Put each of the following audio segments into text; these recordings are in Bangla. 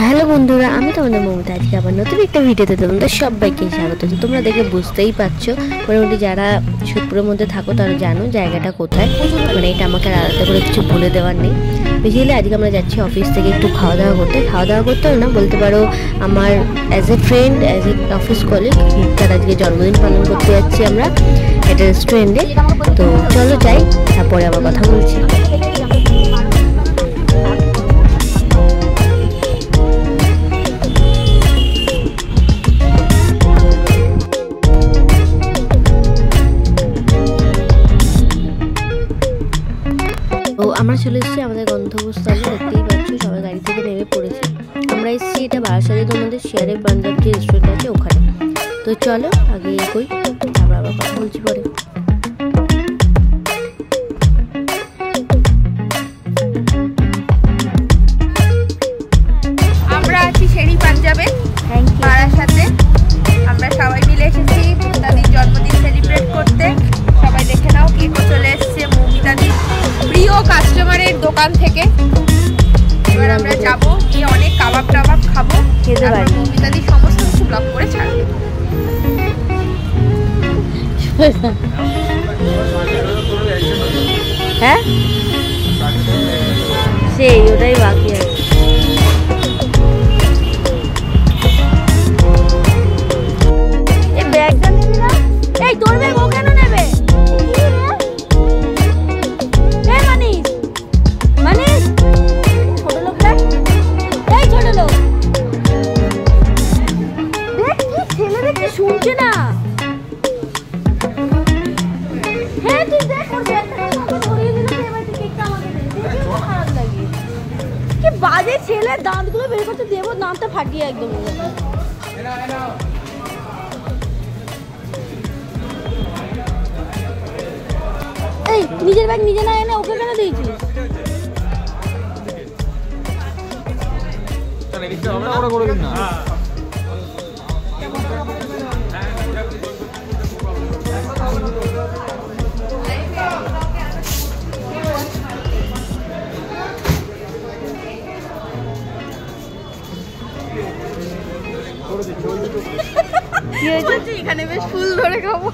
হ্যালো বন্ধুরা, আমি তোমাদের মমতা। আজকে আবার নতুন একটা ভিডিওতে তোমাদের সবাইকে স্বাগত। তোমরা দেখে বুঝতেই পারছো, মোটামুটি যারা সোদপুরের মধ্যে থাকো তারা জানো জায়গাটা কোথায়। মানে এটা আমাকে আলাদা করে কিছু বলে দেওয়ার নেই। বেসিক্যালি আজকে আমরা যাচ্ছি অফিস থেকে একটু খাওয়া দাওয়া করতে না বলতে পারো, আমার as a friend, as a office colleague, তার আজকে জন্মদিন পালন করতে যাচ্ছি আমরা একটা রেস্টুরেন্টে। তো চলো যাই, তারপরে আবার কথা বলছি। তো আমরা চলে এসেছি আমাদের গন্তব্যস্থলে। দেখতেই পাচ্ছ সবাই গাড়ি থেকে নেমে পড়েছে। আমরা এসেছি এটা বারাসাতে তোমাদের শেয়ারে পাঞ্জাব যে রেস্টুরেন্ট আছে ওখানে। তো চলো আগে এগোই, তারপর আবার কথা বলছি পরে। আমরা আছি শেরি পাঞ্জাবে বারাসাতে। আমরা সবাই মিলে এসেছি দাদির জন্মদিন সেলিব্রেট করতে। সবাই দেখে নাও, কেকও চলে এসছে মৌমিতাদির প্রিয় কাস্টমারের দোকান থেকে। এবার আমরা যাবো, গিয়ে অনেক কাবাব টাবাব খাবো, খেতে পারি। মৌমিতাদি সমস্ত কিছু ব্লগ করে ছাড়বে। হ্যাঁ সেই ওটাই বাকি আছে। এই ব্যাগটা নিবি না? এই তোর ব্যাগ ও কেন নেবে? ছোট লোক ব্যাগ, এই ছোট লোক দেখ, কি ছেলে দেখতে শুনছে না। হ্যাঁ তুই দেখ, ওর ব্যাগটা ধরিয়ে দিল, এবার তুই কেকটা আমাকে দে। দেখে খারাপ লাগে, কি বাজে ছেলে। দাঁতগুলো বের করতে দেবো, দাঁতটা ফাটিয়ে একদম। এই নিজের ব্যাগ নিজে না এনে ওকে কেন দিয়েছিস? এখানে বেশ ফুল ধরে খাবো।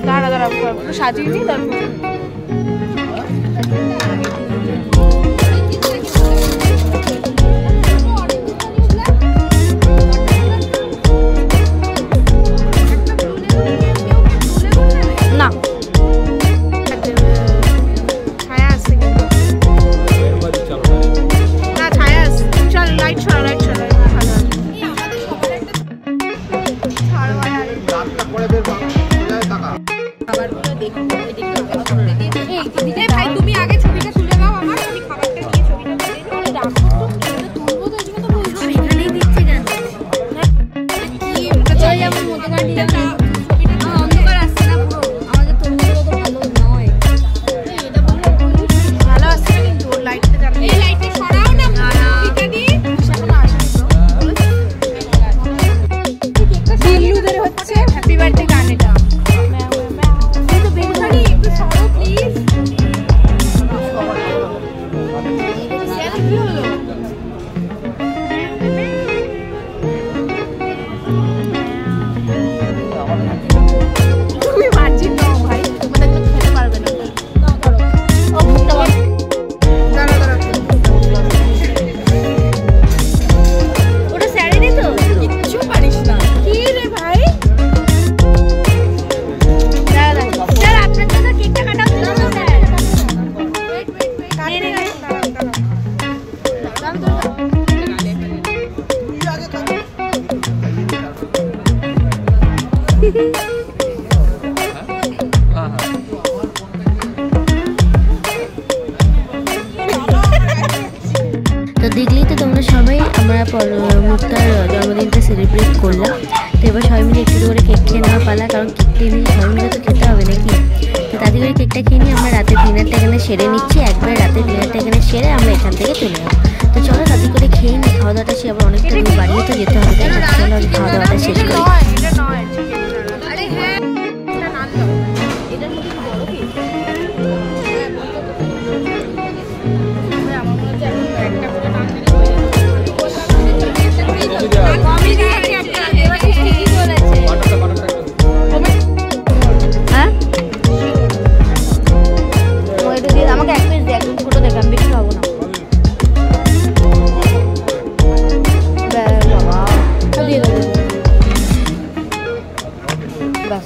দাঁড়া দাঁড়া সাজিয়ে দিই তারপর। না ছায়া আছে, না ছায়া আছে। চল লাইট ছড়া, লাইট ছড়া ভালো আছে। খাবারগুলো দেখো, ভাই তুমি আগে ছবিটা তুলে দাও আমার, আমি খাবারটা নিয়ে ছবিটা তুলে রাখো। তুলবো তো এখানে, তো বলবো এখানেই দিচ্ছে কেন? আমার মতো গাড়ি অন্ধকার আসছে না পুরো, আমাদের তোর তো ভালো নয়। এটা বলবো ভালো আসছে না, কিন্তু ওর লাইটটা জানো, এই লাইটটা সরাও না, এটা দিয়ে এখন আসেনি তো দিল্লুদের হচ্ছে হ্যাপি বার্থডে গান। এটা একটু সরো প্লিজ। তুমি মার্জিন নাও ভাই, তোমাদের খেতে পারবে না। দাঁড়া দাঁড়া তো দেখলেই তো তোমরা সবাই আমরা মুক্তার জন্মদিনটা সেলিব্রেট করলাম। তো এবার সবাই মিলে একটু করে কেক খেয়ে নেওয়া পালা, কারণ কেকটা নিয়ে সবাই মিলে তো খেতে হবে নাকি। তো তাদের করে কেকটা খেয়ে নিয়ে আমরা রাতের ডিনারটা এখানে সেরে নিচ্ছি। একবার রাতের ডিনারটা এখানে সেরে আমরা এখান থেকে চলে যাবো। তো চলো তাদের করে খেয়ে নিই, খাওয়া দাওয়াটা সে আবার অনেকটা দূর বাড়িয়ে তো যেতে হবে, তাই না? চলো আমি খাওয়া দাওয়াটা শেষ করি। আমাকে এক পিস দিয়ে একদম ছোটো দেখে, আমি বেশি খাবো না। দিয়ে দেবো ব্যাস,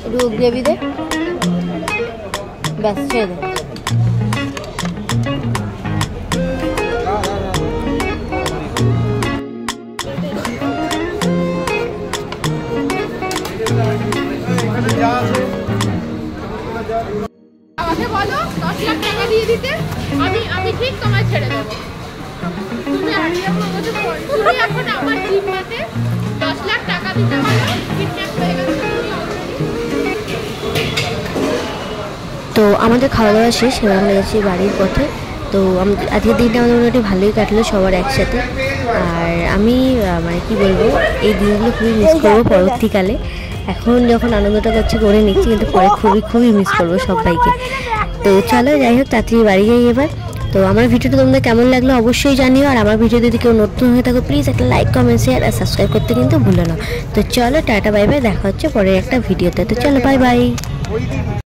একটু গ্রেভি দে, ব্যাস ছেড়ে দে। আমাকে বলো 10 লাখ টাকা দিয়ে দিতে, আমি ঠিক তোমায় ছেড়ে দেবো। তুমি এখন আমার জিম্মাতে 10 লাখ টাকা দিতে পারো, কিডন্যাপ হয়ে গেছে। তো আমাদের খাওয়া দাওয়া শেষ, এবার আমরা যাচ্ছি বাড়ির পথে। তো আজকের দিনটা আমাদের মোটামুটি ভালোই কাটলো সবার একসাথে। আর আমি মানে কি বলবো, এই দিনগুলো খুবই মিস করবো পরবর্তীকালে। এখন যখন আনন্দটা করছে করে নিচ্ছি, কিন্তু পরে খুবই মিস করবো সবাইকে। তো চলো যাই হোক, তাড়াতাড়ি বাড়ি যাই এবার। তো আমার ভিডিওটা তোমাদের কেমন লাগলো অবশ্যই জানিও। আর আমার ভিডিও যদি কেউ নতুন হয়ে থাকো প্লিজ একটা লাইক, কমেন্ট, শেয়ার আর সাবস্ক্রাইব করতে কিন্তু ভুলো না। তো চলো টাটা বাই বাই, দেখা হচ্ছে পরের একটা ভিডিওতে। তো চলো বাই বাই।